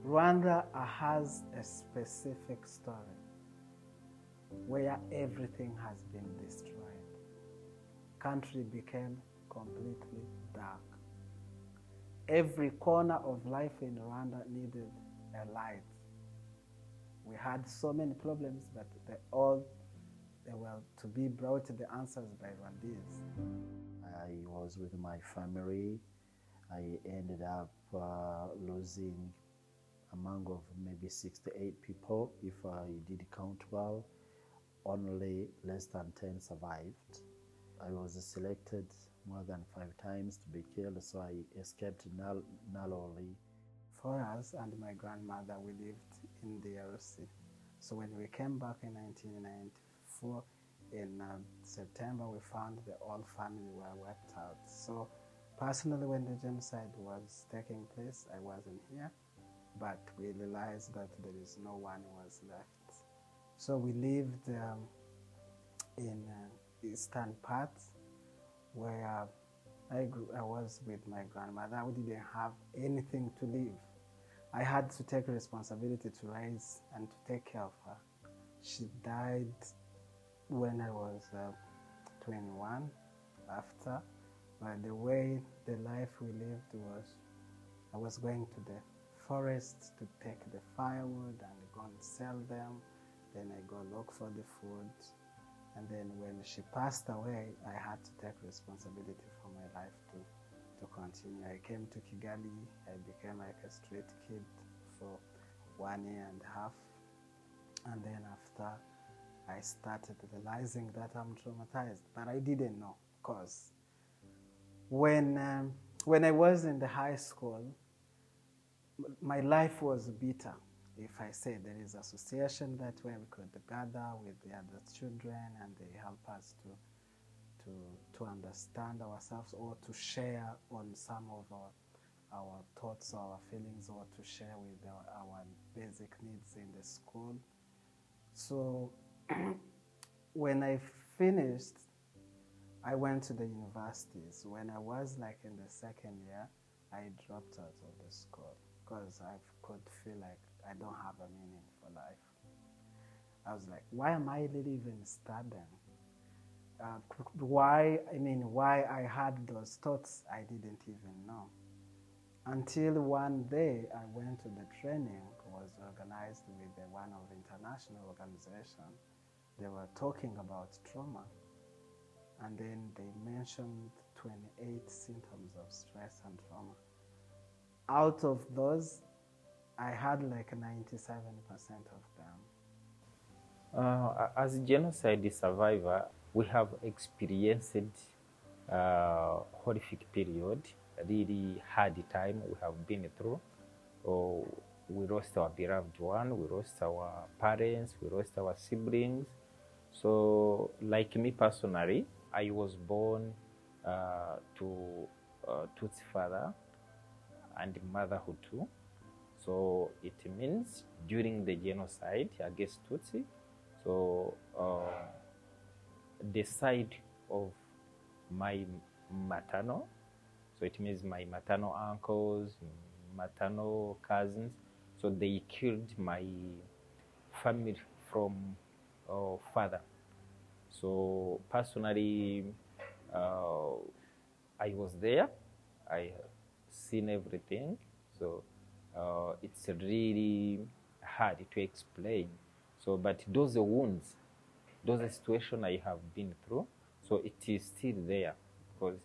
Rwanda has a specific story where everything has been destroyed. Country became completely dark. Every corner of life in Rwanda needed a light. We had so many problems, but they were to be brought to the answers by Rwandese. I was with my family. I ended up losing among of maybe 6 to 8 people. If I did count well, only less than 10 survived. I was selected more than 5 times to be killed, so I escaped narrowly. For us and my grandmother, we lived in the RC. So when we came back in 1994, in September, we found the whole family were wiped out. So personally, when the genocide was taking place, I wasn't here, but we realized that there is no one who was left. So we lived in eastern part where I was with my grandmother. We didn't have anything to live. I had to take responsibility to raise and to take care of her. She died when I was 21 after, but the way the life we lived was, I was going to the forest to take the firewood and go and sell them. Then I go look for the food. And then when she passed away, I had to take responsibility for my life to continue. I came to Kigali. I became like a street kid for 1.5 years. And then after, I started realizing that I'm traumatized, but I didn't know, because when I was in the high school, my life was bitter. If I say there is association that where we could gather with the other children and they help us to understand ourselves or to share on some of our thoughts, our feelings, or to share with our basic needs in the school. So when I finished, I went to the universities. When I was like in the second year, I dropped out of the school because I could feel like I don't have a meaning for life. I was like, why am I really even studying? Why I had those thoughts, I didn't even know. Until one day I went to the training, was organized with one of the international organization. They were talking about trauma. And then they mentioned 28 symptoms of stress and trauma. Out of those, I had like 97% of them. As a genocide survivor, we have experienced horrific period, really hard time we have been through. We lost our beloved one, we lost our parents, we lost our siblings. So like me personally, I was born to Tutsi father and mother Hutu. So it means during the genocide against Tutsi, so the side of my maternal, so it means my maternal uncles, maternal cousins, so they killed my family from father. So personally, I was there. I seen everything. So it's really hard to explain. So, but those wounds, those situations I have been through, so it is still there. Because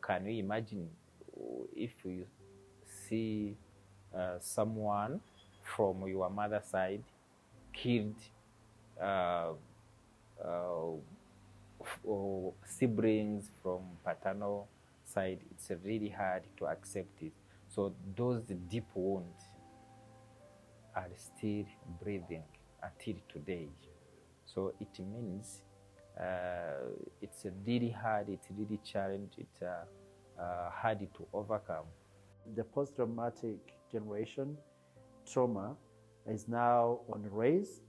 can you imagine if you see someone from your mother's side killed or siblings from paternal side, it's really hard to accept it. So those deep wounds are still breathing until today. So it means it's really hard, it's really challenging, it's hard to overcome. The post-traumatic generation trauma is now on the rise.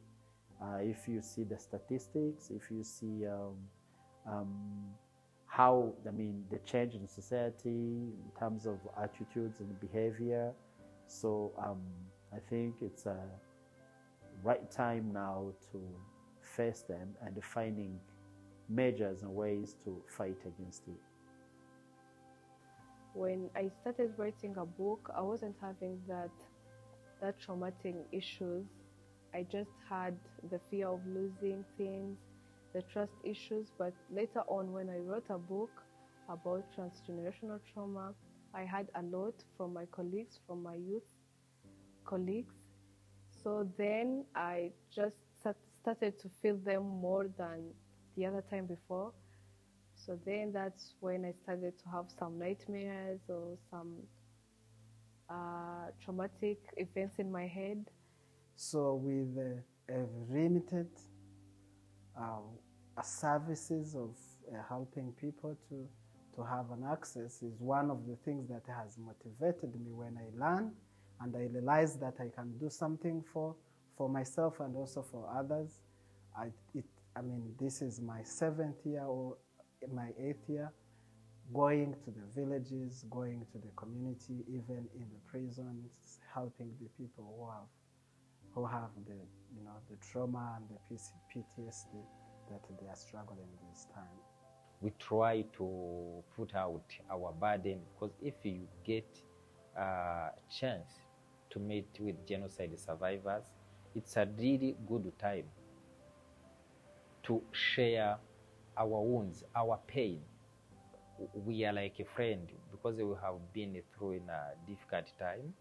If you see the statistics, if you see how, the change in society in terms of attitudes and behavior. So I think it's a right time now to face them and finding measures and ways to fight against it. When I started writing a book, I wasn't having that traumatic issues. I just had the fear of losing things, the trust issues. But later on, when I wrote a book about transgenerational trauma, I had a lot from my colleagues, from my youth colleagues. So then I just started to feel them more than the other time before. So then that's when I started to have some nightmares or some traumatic events in my head. So with limited services of helping people to have an access is one of the things that has motivated me when I learn and I realize that I can do something for myself and also for others. I mean, this is my 7th year or my 8th year going to the villages, going to the community, even in the prisons, helping the people who have the, you know, the trauma and the PTSD that they are struggling this time. We try to put out our burden, because if you get a chance to meet with genocide survivors, it's a really good time to share our wounds, our pain. We are like a friend because we have been through in a difficult time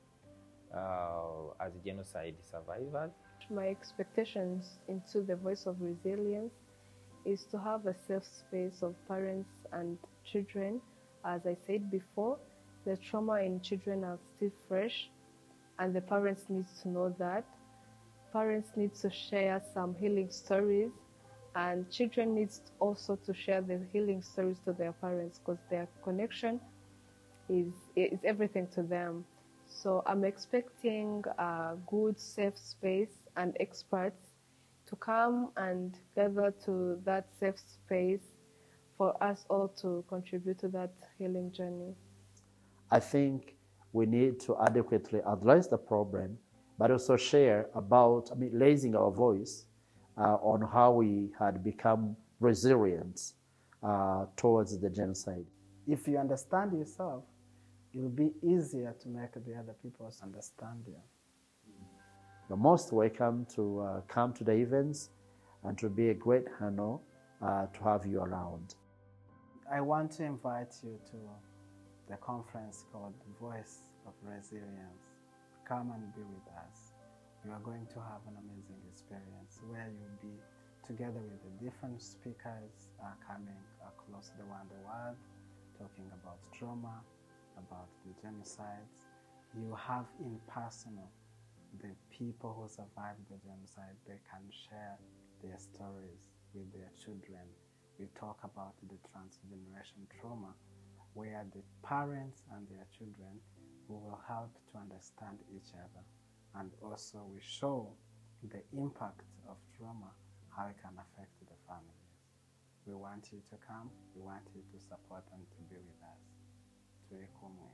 as genocide survivors. My expectations into the Voice of Resilience is to have a safe space of parents and children. As I said before, the trauma in children are still fresh, and the parents need to know that. Parents need to share some healing stories, and children need also to share the healing stories to their parents, because their connection is everything to them. So I'm expecting a good, safe space and experts to come and gather to that safe space for us all to contribute to that healing journey. I think we need to adequately address the problem, but also share about, raising our voice on how we had become resilient towards the genocide. If you understand yourself, it will be easier to make the other people understand you. You're most welcome to come to the events, and to be a great honor to have you around. I want to invite you to the conference called Voice of Resilience. Come and be with us. You are going to have an amazing experience where you'll be together with the different speakers coming across the world, talking about trauma, about the genocides. You have in personal the people who survived the genocide. They can share their stories with their children. We talk about the transgenerational trauma, where the parents and their children will help to understand each other. And also we show the impact of trauma, how it can affect the families. We want you to come. We want you to support and to be with us. Tuwe kumwe.